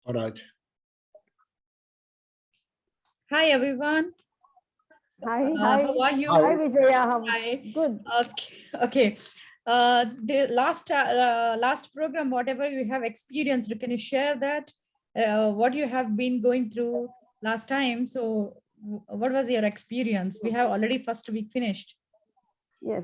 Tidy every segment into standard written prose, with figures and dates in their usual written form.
All right. Hi, everyone. Hi, How are you? Hi, Vijaya. Hi. Good. Okay. The last program, whatever you have experienced, can you share that? What you have been going through last time? So, what was your experience? We have already first week finished. Yes.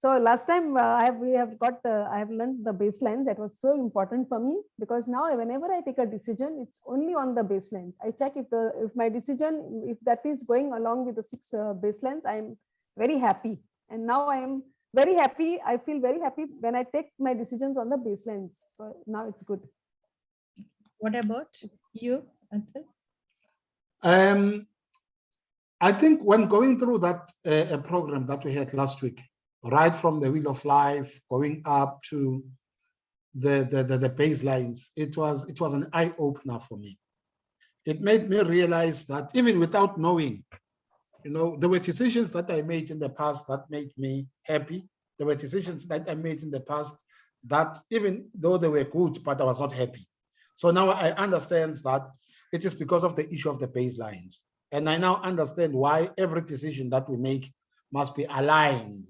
So last time I have learned the baselines. That was so important for me because now whenever I take a decision, it's only on the baselines. I check if my decision, if that is going along with the 6 baselines, I'm very happy. And now I am very happy. I feel very happy when I take my decisions on the baselines. So now it's good. What about you, Atul? I think when going through that program that we had last week, right from the Wheel of Life, going up to the baselines, it was an eye opener for me. It made me realize that even without knowing, there were decisions that I made in the past that made me happy. There were decisions that I made in the past that even though they were good, but I was not happy. So now I understand that it is because of the issue of the baselines. And I now understand why every decision that we make must be aligned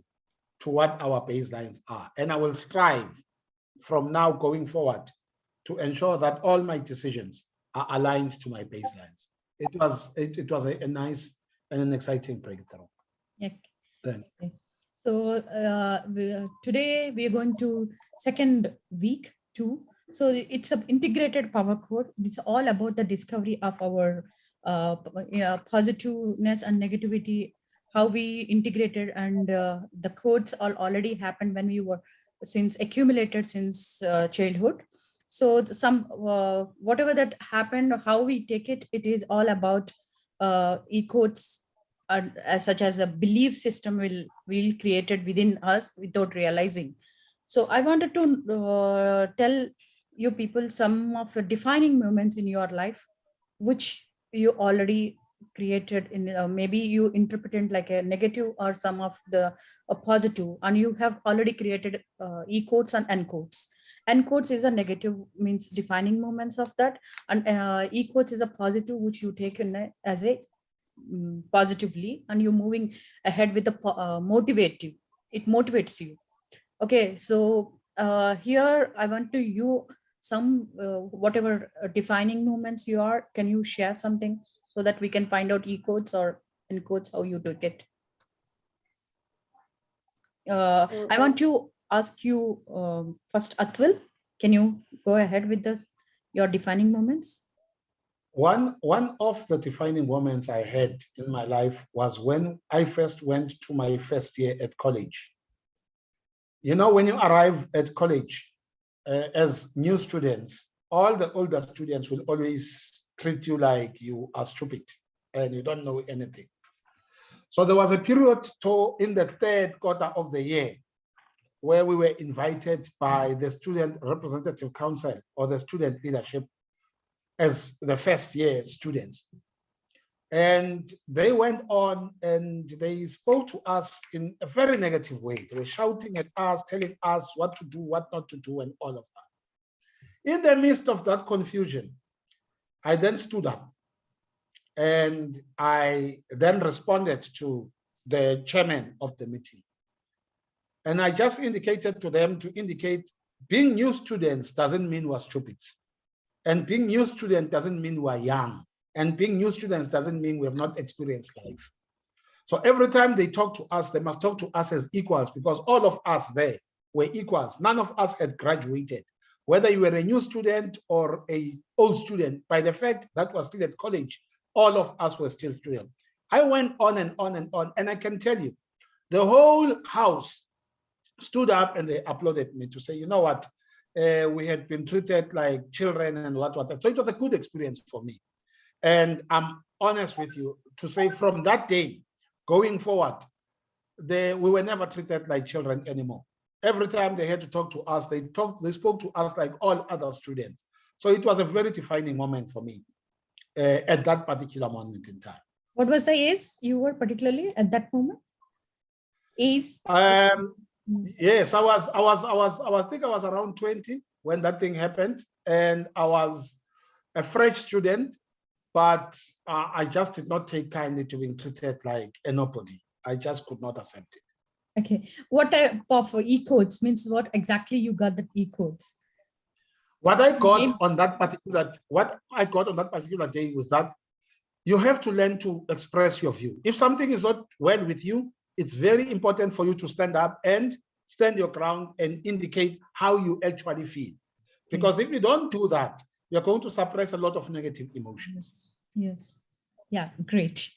to what our baselines are. And I will strive from now going forward to ensure that all my decisions are aligned to my baselines. It was a nice and an exciting breakthrough. Yeah. Thanks. So today we are going to second week 2. So it's an integrated power code. It's all about the discovery of our positiveness and negativity, how we integrated, and the codes all already happened when we were accumulated since childhood. So some whatever that happened, how we take it, it is all about e-codes, such as a belief system will created within us without realizing. So I wanted to tell you people some of the defining moments in your life which you already created in, maybe you interpreted like a negative or some of the a positive, and you have already created e-codes and n-codes. N-codes is a negative, means defining moments of that, and e-codes is a positive which you take in as a positively, and you're moving ahead with the motivative, it motivates you. Okay, so here I want to you some whatever defining moments you are, can you share something so that we can find out e-codes or n-codes, how you do it? I want to ask you first, Atul, can you go ahead with this, your defining moments? One of the defining moments I had in my life was when I first went to my first year at college. When you arrive at college as new students, all the older students will always treat you like you are stupid and you don't know anything. So there was a period in the third quarter of the year where we were invited by the Student Representative Council or the student leadership as the first year students. And they went on and they spoke to us in a very negative way. They were shouting at us, telling us what to do, what not to do, and all of that. In the midst of that confusion, I then stood up and I then responded to the chairman of the meeting. And I just indicated to them to indicate being new students doesn't mean we're stupid. And being new student doesn't mean we're young. And being new students doesn't mean we have not experienced life. So every time they talk to us, they must talk to us as equals, because all of us there were equals. None of us had graduated. Whether you were a new student or an old student, by the fact that we're still at college, all of us were still students. I went on and on and on, and I can tell you, the whole house stood up and they applauded me to say, you know what, we had been treated like children and what. So it was a good experience for me. And I'm honest with you to say from that day going forward, we were never treated like children anymore. Every time they had to talk to us, they spoke to us like all other students. So it was a very defining moment for me at that particular moment in time. What was the age you were particularly at that moment? Age? Yes, I think I was around 20 when that thing happened, and I was a fresh student, but I just did not take kindly to being treated like a nobody. I just could not accept it. Okay. What type of e-codes means? What exactly you got the e-codes? What I got Name- on that particular day was that you have to learn to express your view. If something is not well with you, it's very important for you to stand up and stand your ground and indicate how you actually feel. Because if you don't do that, you're going to suppress a lot of negative emotions. Yes. Yeah, great.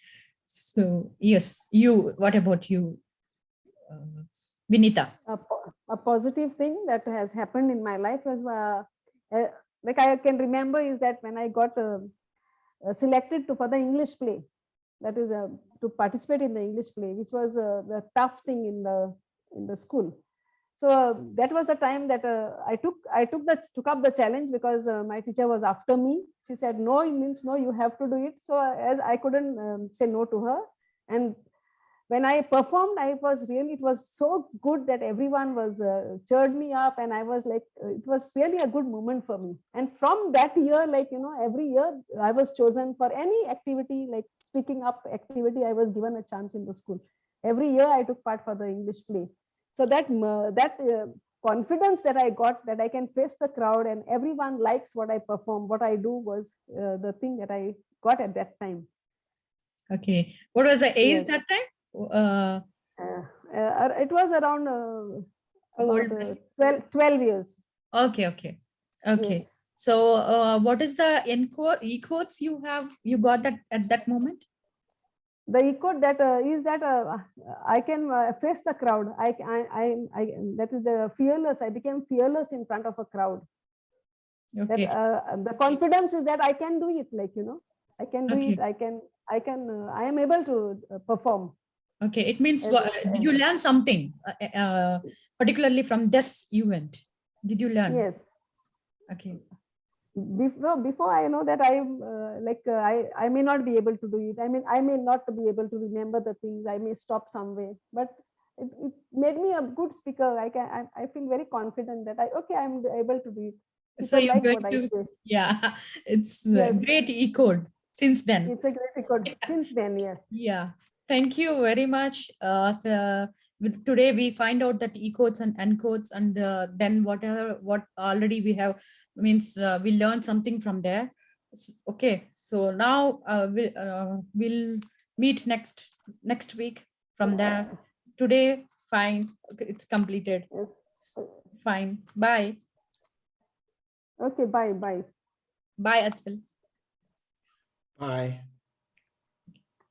So yes, you, what about you, Vinita? A positive thing that has happened in my life was like I can remember is that when I got selected for the English play, that is to participate in the English play, which was the tough thing in the school. So that was the time that I took up the challenge, because my teacher was after me. She said no, it means no, you have to do it. So as I couldn't say no to her, and when I performed, it was so good that everyone was cheered me up, and I was like, it was really a good moment for me. And from that year, like, every year I was chosen for any activity, like speaking up activity, I was given a chance in the school. Every year I took part for the English play. So that confidence that I got, that I can face the crowd and everyone likes what I perform, what I do, was the thing that I got at that time. Okay. What was the age Yes. that time? It was around How old about were you? 12 years. Okay, okay. Okay. Yes. So what is the e-codes you got that at that moment? The e-code that is that I can face the crowd. That is the fearless. I became fearless in front of a crowd. Okay. That the confidence is that I can do it. Like, I can do Okay. it. I am able to perform. Okay. It means And, did you learn something particularly from this event? Did you learn? Yes. Okay. Before I know that I may not be able to do it. I mean, I may not be able to remember the things. I may stop somewhere, but it made me a good speaker. I feel very confident that I'm able to do it. So People you're like going what I to, say. yeah, it's Yes. great e-code since then. It's a great record since then. Yes. Yeah, thank you very much. Today we find out that e-codes and n-codes, and then what already we have means we learned something from there. Okay, so now we'll meet next week from there. Today, fine, okay, it's completed. Fine, bye. Okay, bye. Bye, Atul. Bye.